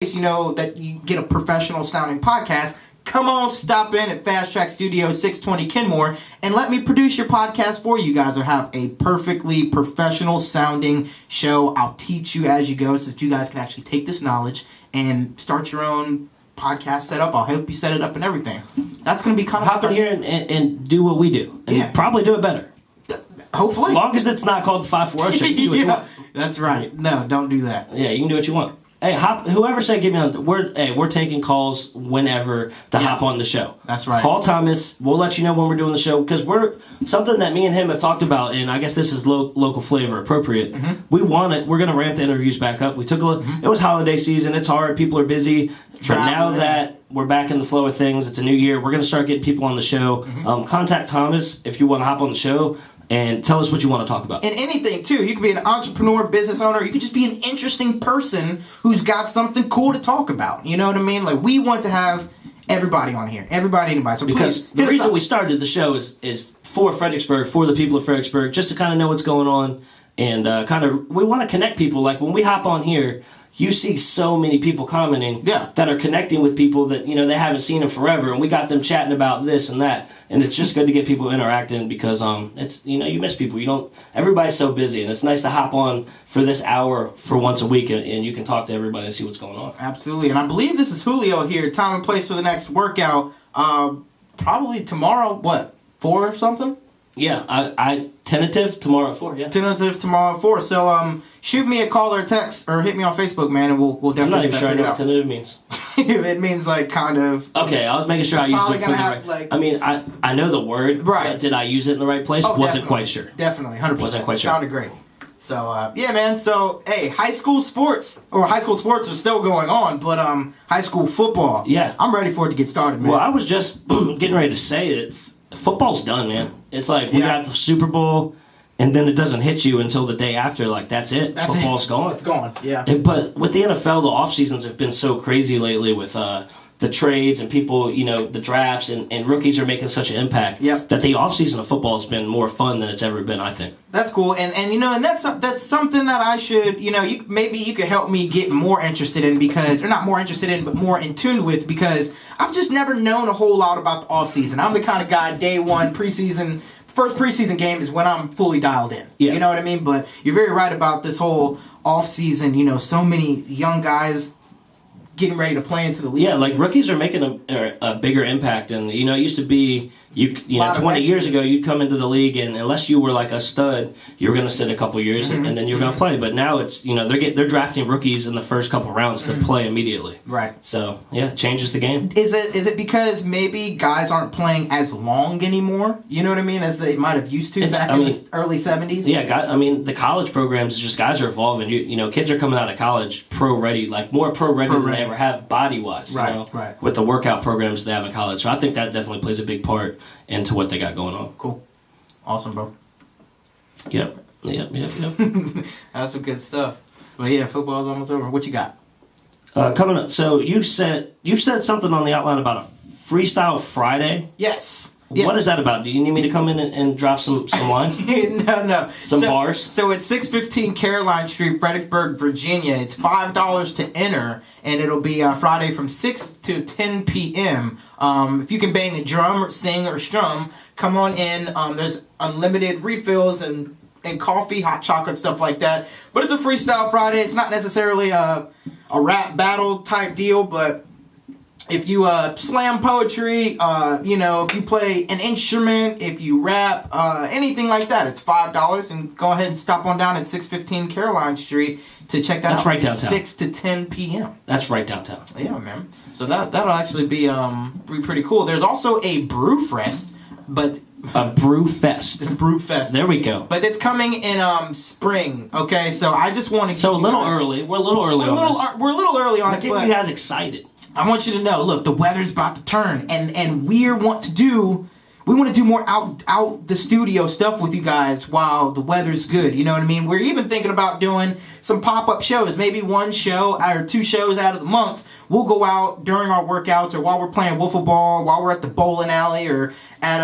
that you get a professional sounding podcast, come on, stop in at Fast Track Studio 620 Kenmore and let me produce your podcast for you guys or have a perfectly professional sounding show. I'll teach you as you go so that you guys can actually take this knowledge and start your own podcast setup. I'll help you set it up and everything. That's going to be kind of... Hop in here and do what we do. And probably do it better. Hopefully. As long as it's not called the 540 show, you can do what you want. That's right. No, don't do that. Yeah, you can do what you want. Hey, whoever said get me on, we're taking calls whenever to hop on the show. That's right. Call Thomas. We'll let you know when we're doing the show because we're something that me and him have talked about, and I guess this is local flavor appropriate. Mm-hmm. We want it. We're going to ramp the interviews back up. We took a look. Mm-hmm. It was holiday season. It's hard. People are busy. But now that we're back in the flow of things, it's a new year. We're going to start getting people on the show. Mm-hmm. Contact Thomas if you want to hop on the show. And tell us what you want to talk about. And anything, too. You could be an entrepreneur, business owner. You could just be an interesting person who's got something cool to talk about. You know what I mean? Like, we want to have everybody on here. Everybody, anybody. So because the reason we started the show is for Fredericksburg, for the people of Fredericksburg, just to kind of know what's going on. And we want to connect people. Like, when we hop on here, you see so many people commenting that are connecting with people that, they haven't seen in forever. And we got them chatting about this and that. And it's just good to get people interacting because, it's you miss people. Everybody's so busy. And it's nice to hop on for this hour for once a week and you can talk to everybody and see what's going on. Absolutely. And I believe this is Julio here. Time and place for the next workout. Probably tomorrow, 4 or something? Yeah, I tentative tomorrow at 4, yeah. Tentative tomorrow at 4. So shoot me a call or a text or hit me on Facebook, man, and we'll definitely I'm not even sure I know what tentative means. It means like kind of... Okay, I was making sure I used it for the right... I know the word, but did I use it in the right place? Wasn't quite sure. Definitely, 100%. Wasn't quite sure. Sounded great. So, yeah, man. So, hey, high school sports are still going on, but high school football, I'm ready for it to get started, man. Well, I was just getting ready to say that football's done, man. It's like we got the Super Bowl, and then it doesn't hit you until the day after. Like, that's it. Football's gone. It's gone, yeah. But with the NFL, the off-seasons have been so crazy lately with the trades and people, the drafts, and rookies are making such an impact that the off-season of football has been more fun than it's ever been, I think. That's cool, and that's something that I should, maybe you could help me get more interested in because, or not more interested in, but more in tune with because I've just never known a whole lot about the off-season. I'm the kind of guy, day one, preseason, first preseason game is when I'm fully dialed in. Yeah. You know what I mean? But you're very right about this whole off-season, so many young guys getting ready to play into the league. Yeah, like rookies are making a bigger impact, and it used to be 20 years ago you'd come into the league and unless you were like a stud, you were going to sit a couple years and then you were going to play. But now it's they're drafting rookies in the first couple rounds to play immediately. Right. So it changes the game. Is it because maybe guys aren't playing as long anymore? You know what I mean? As they might have used to back in the early 70s. Yeah, the college programs just guys are evolving. Kids are coming out of college pro ready, like more pro ready than they ever have body wise. Right. With the workout programs they have in college, so I think that definitely plays a big part into what they got going on. Cool. Awesome, bro. Yep. That's some good stuff. But yeah, football's almost over. What you got? Coming up. So you said something on the outline about a Freestyle Friday? Yes. What is that about? Do you need me to come in and drop some lines? No. Some bars? So it's 615 Caroline Street, Fredericksburg, Virginia. It's $5 to enter, and it'll be Friday from 6 to 10 p.m. If you can bang a drum or sing or strum, come on in. There's unlimited refills and coffee, hot chocolate, stuff like that. But it's a Freestyle Friday. It's not necessarily a rap battle type deal, but... if you slam poetry, if you play an instrument, if you rap, anything like that, it's $5. And go ahead and stop on down at 615 Caroline Street to check that out. That's right downtown. 6 to 10 p.m. That's right downtown. Yeah, man. So that'll actually be pretty cool. There's also a Brew Fest, but... A Brew Fest. Brew Fest. There we go. But it's coming in spring, okay? So I just want to get a little early. We're a little early on this. We're a little early on it, but... get you guys excited. I want you to know, look, the weather's about to turn, and we want to do we want to do more out the studio stuff with you guys while the weather's good. You know what I mean? We're even thinking about doing some pop-up shows. Maybe one show or 2 shows out of the month. We'll go out during our workouts or while we're playing wiffle ball, while we're at the bowling alley or at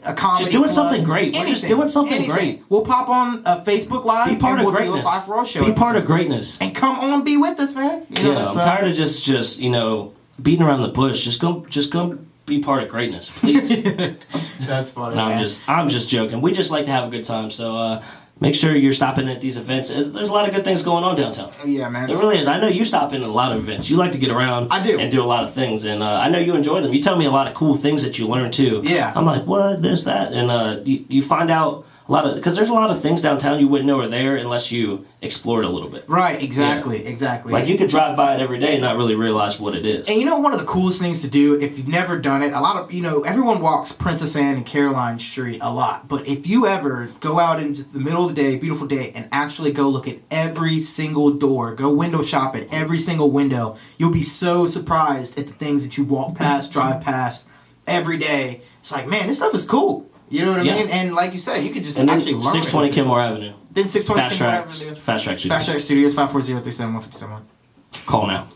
a comedy Just doing club. something great. We're just doing something great. We'll pop on a Facebook Live. Be part and of we'll greatness. Do a 5-4 show. Be part of greatness. And come on, be with us, man. You know, I'm tired of just beating around the bush. Just come be part of greatness, please. That's funny. No, I'm just joking. We just like to have a good time. So make sure you're stopping at these events. There's a lot of good things going on downtown. Yeah, man. There really is. I know you stop in a lot of events. You like to get around. I do. And do a lot of things. And I know you enjoy them. You tell me a lot of cool things that you learn, too. Yeah. I'm like, what? This, that. And you find out a lot of... Because there's a lot of things downtown you wouldn't know are there unless you explored a little bit. Right, exactly, exactly. Like, you could drive by it every day and not really realize what it is. And you know, one of the coolest things to do, if you've never done it, a lot of, everyone walks Princess Anne and Caroline Street a lot. But if you ever go out into the middle of the day, beautiful day, and actually go look at every single door, go window shop at every single window, you'll be so surprised at the things that you walk past, drive past every day. It's like, man, this stuff is cool. You know what I mean? And like you said, you could just actually learn 620 it. Kenmore Avenue. Then 620 Kenmore Avenue. Fast Track Studios. Fast Track Studios, 540-371-57. Call now.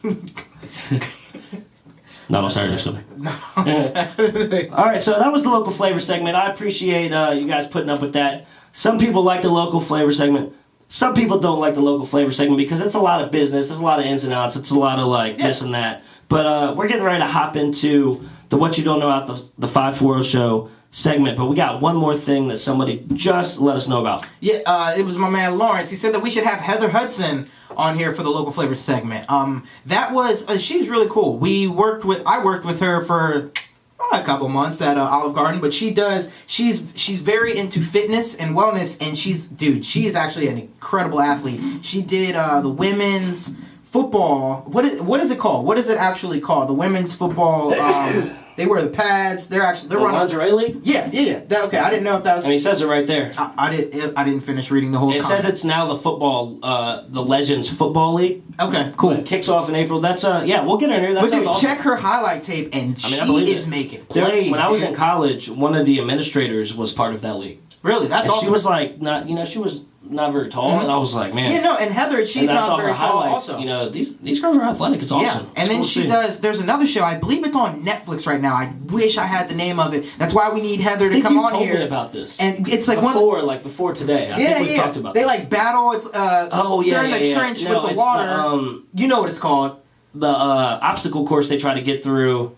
Not on Saturday, Sunday. No, on Saturday. All right, so that was the local flavor segment. I appreciate you guys putting up with that. Some people like the local flavor segment. Some people don't like the local flavor segment because it's a lot of business. It's a lot of ins and outs. It's a lot of this and that. But we're getting ready to hop into the What You Don't Know About the 540 show segment, but we got one more thing that somebody just let us know about. Yeah, it was my man Lawrence. He said that we should have Heather Hudson on here for the local flavor segment. That was she's really cool. I worked with her for a couple months at Olive Garden, but she's very into fitness and wellness, and she is actually an incredible athlete. She did the women's football. What is it called? What is it actually called? The women's football. They wear the pads. They're running lingerie league. Yeah. Okay, I didn't know if that was. I mean, it says it right there. I didn't finish reading the whole. It says it's now the football, the Legends Football League. Okay, cool. It kicks off in April. That's we'll get her in here. That sounds awesome. Check her highlight tape, and she is making plays. When I was in college, one of the administrators was part of that league. Really, that's awesome. She was like she was not very tall, and I was like, man. Yeah, no, and Heather, she's not very tall also. These girls are athletic. It's awesome. Yeah, and then she does, there's another show, I believe it's on Netflix right now. I wish I had the name of it. That's why we need Heather to come on here. You told me about this. And it's like before today. I think we've talked about They this. battle, it's they're in the trench with the water. You know what it's called. The obstacle course they try to get through.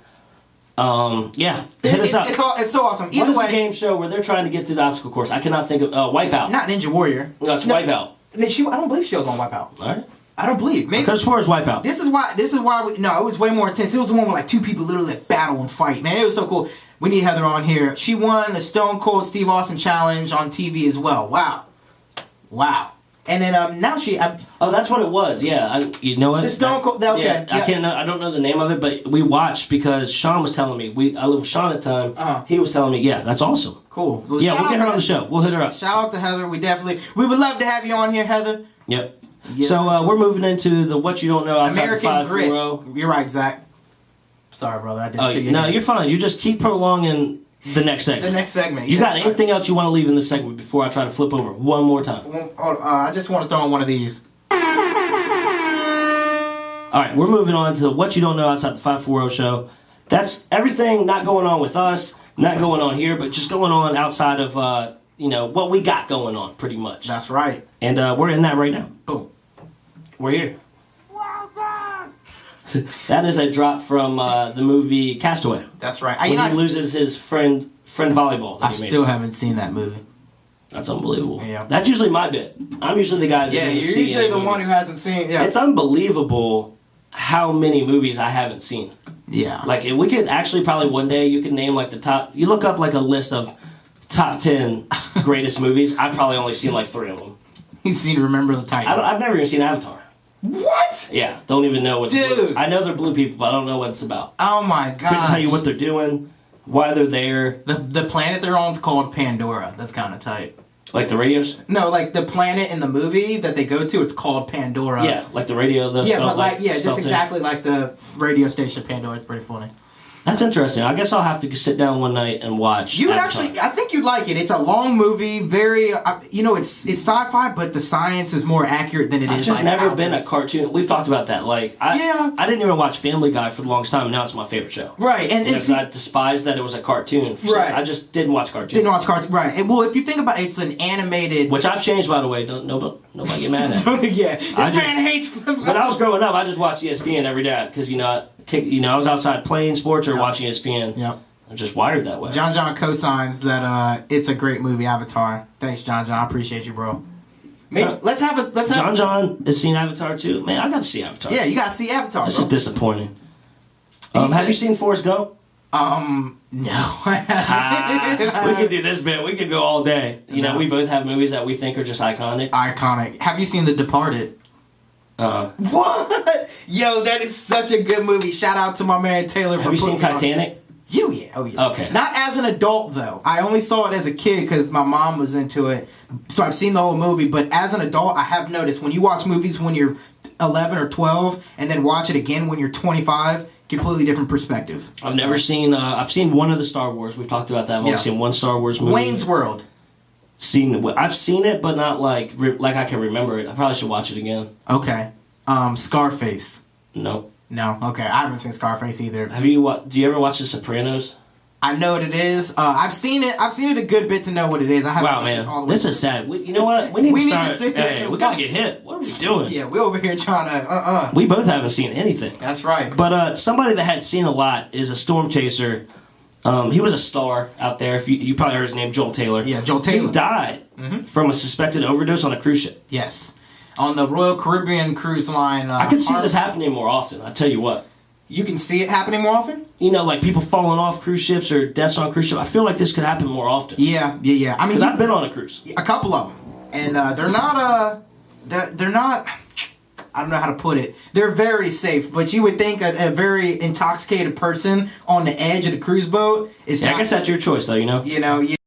Hit us up. It's so awesome. Either what is way, the game show where they're trying to get through the obstacle course? I cannot think of Wipeout. Not Ninja Warrior. No, it's Wipeout. I don't believe she was on Wipeout. All right. I don't believe. Maybe because far as Wipeout. This is why it was way more intense. It was the one where two people literally battle and fight. Man, it was so cool. We need Heather on here. She won the Stone Cold Steve Austin Challenge on TV as well. Wow. And then now she. That's what it was. Yeah, you know what? The Stone Cold. Okay. Yeah, I don't know the name of it, but we watched because Sean was telling me. I lived with Sean at the time. He was telling me, yeah, that's awesome. Cool. Well, we'll get her on the show. We'll hit her up. Shout out to Heather. We would love to have you on here, Heather. Yep. Yeah. So we're moving into the What You Don't Know Outside American the 540. Grit. You're right, Zach. Sorry, brother. I didn't. No, you're fine. You just keep prolonging the next segment. You got anything else you want to leave in this segment before I try to flip over one more time? I just want to throw in one of these. All right, we're moving on to What You Don't Know Outside the 540 show. That's everything not going on with us, not going on here, but just going on outside of what we got going on, pretty much. That's right. And we're in that right now. Boom. We're here. That is a drop from the movie Castaway. That's right. When he loses his friend volleyball. I still haven't seen that movie. That's unbelievable. Yeah. That's usually my bit. I'm usually the guy that you're usually the one who hasn't seen. Yeah. It's unbelievable how many movies I haven't seen. Yeah. Like, if we could actually probably one day you could name like the top. You look up like a list of top 10 greatest movies. I've probably only seen like 3 of them. You've seen Remember the Titans. I've never even seen Avatar. What? Yeah, don't even know what. Dude, I know they're blue people, but I don't know what it's about. Oh my god! Couldn't tell you what they're doing, why they're there. The planet they're on is called Pandora. That's kind of tight. Like the radios? No, like the planet in the movie that they go to, it's called Pandora. Yeah, like the radio. Yeah, but just exactly like the radio station Pandora. It's pretty funny. That's interesting. I guess I'll have to sit down one night and watch. You would Avatar. actually, I think you'd like it. It's a long movie, very, it's sci-fi, but the science is more accurate than it I've is. just like, never out been this. a cartoon. We've talked about that. Like, I didn't even watch Family Guy for the longest time, and now it's my favorite show. Right, and Because I despised that it was a cartoon. Right. I just didn't watch cartoons. Didn't watch cartoons, right? Well, if you think about it, it's an animated. Which I've changed, by the way. Nobody get mad at me. Yeah, this man hates. When I was growing up, I just watched ESPN every day because I was outside playing sports or watching ESPN. Yep. I'm just wired that way. John co-signs that it's a great movie, Avatar. Thanks, John. I appreciate you, bro. Maybe let's have. John has seen Avatar too. Man, I got to see Avatar. Yeah, you gotta see Avatar. This bro. is disappointing. Have you seen Forrest Gump? No. We could do this bit. We could go all day. We both have movies that we think are just iconic. Iconic. Have you seen The Departed? What? Yo, that is such a good movie. Shout out to my man Taylor. Have you seen Titanic? Oh yeah. Okay. Not as an adult though. I only saw it as a kid because my mom was into it. So I've seen the whole movie. But as an adult, I have noticed when you watch movies when you're 11 or 12 and then watch it again when you're 25, completely different perspective. I've never seen. I've seen one of the Star Wars. We've talked about that. I've only seen one Star Wars movie. Wayne's World. I've seen it, but not like I can remember it. I probably should watch it again. Okay. Scarface. No. No. Okay. I haven't seen Scarface either. Do you ever watch The Sopranos? I know what it is. I've seen it. I've seen it a good bit to know what it is. I haven't Wow, watched it all man, the way this is sad. You know what? We need to start. sit We gotta get hit. What are we doing? Yeah, we're over here trying to. We both haven't seen anything. That's right. But somebody that had seen a lot is a storm chaser. He was a star out there. If you probably heard his name, Joel Taylor. Yeah, Joel Taylor. He died from a suspected overdose on a cruise ship. Yes, on the Royal Caribbean cruise line. I could see this happening more often. I tell you what. You can see it happening more often? Like people falling off cruise ships or deaths on cruise ships. I feel like this could happen more often. Yeah. I mean, because I've been on a cruise. A couple of them, and they're not. They're not. I don't know how to put it. They're very safe, but you would think a very intoxicated person on the edge of the cruise boat is. Yeah, I guess that's your choice, though. You know.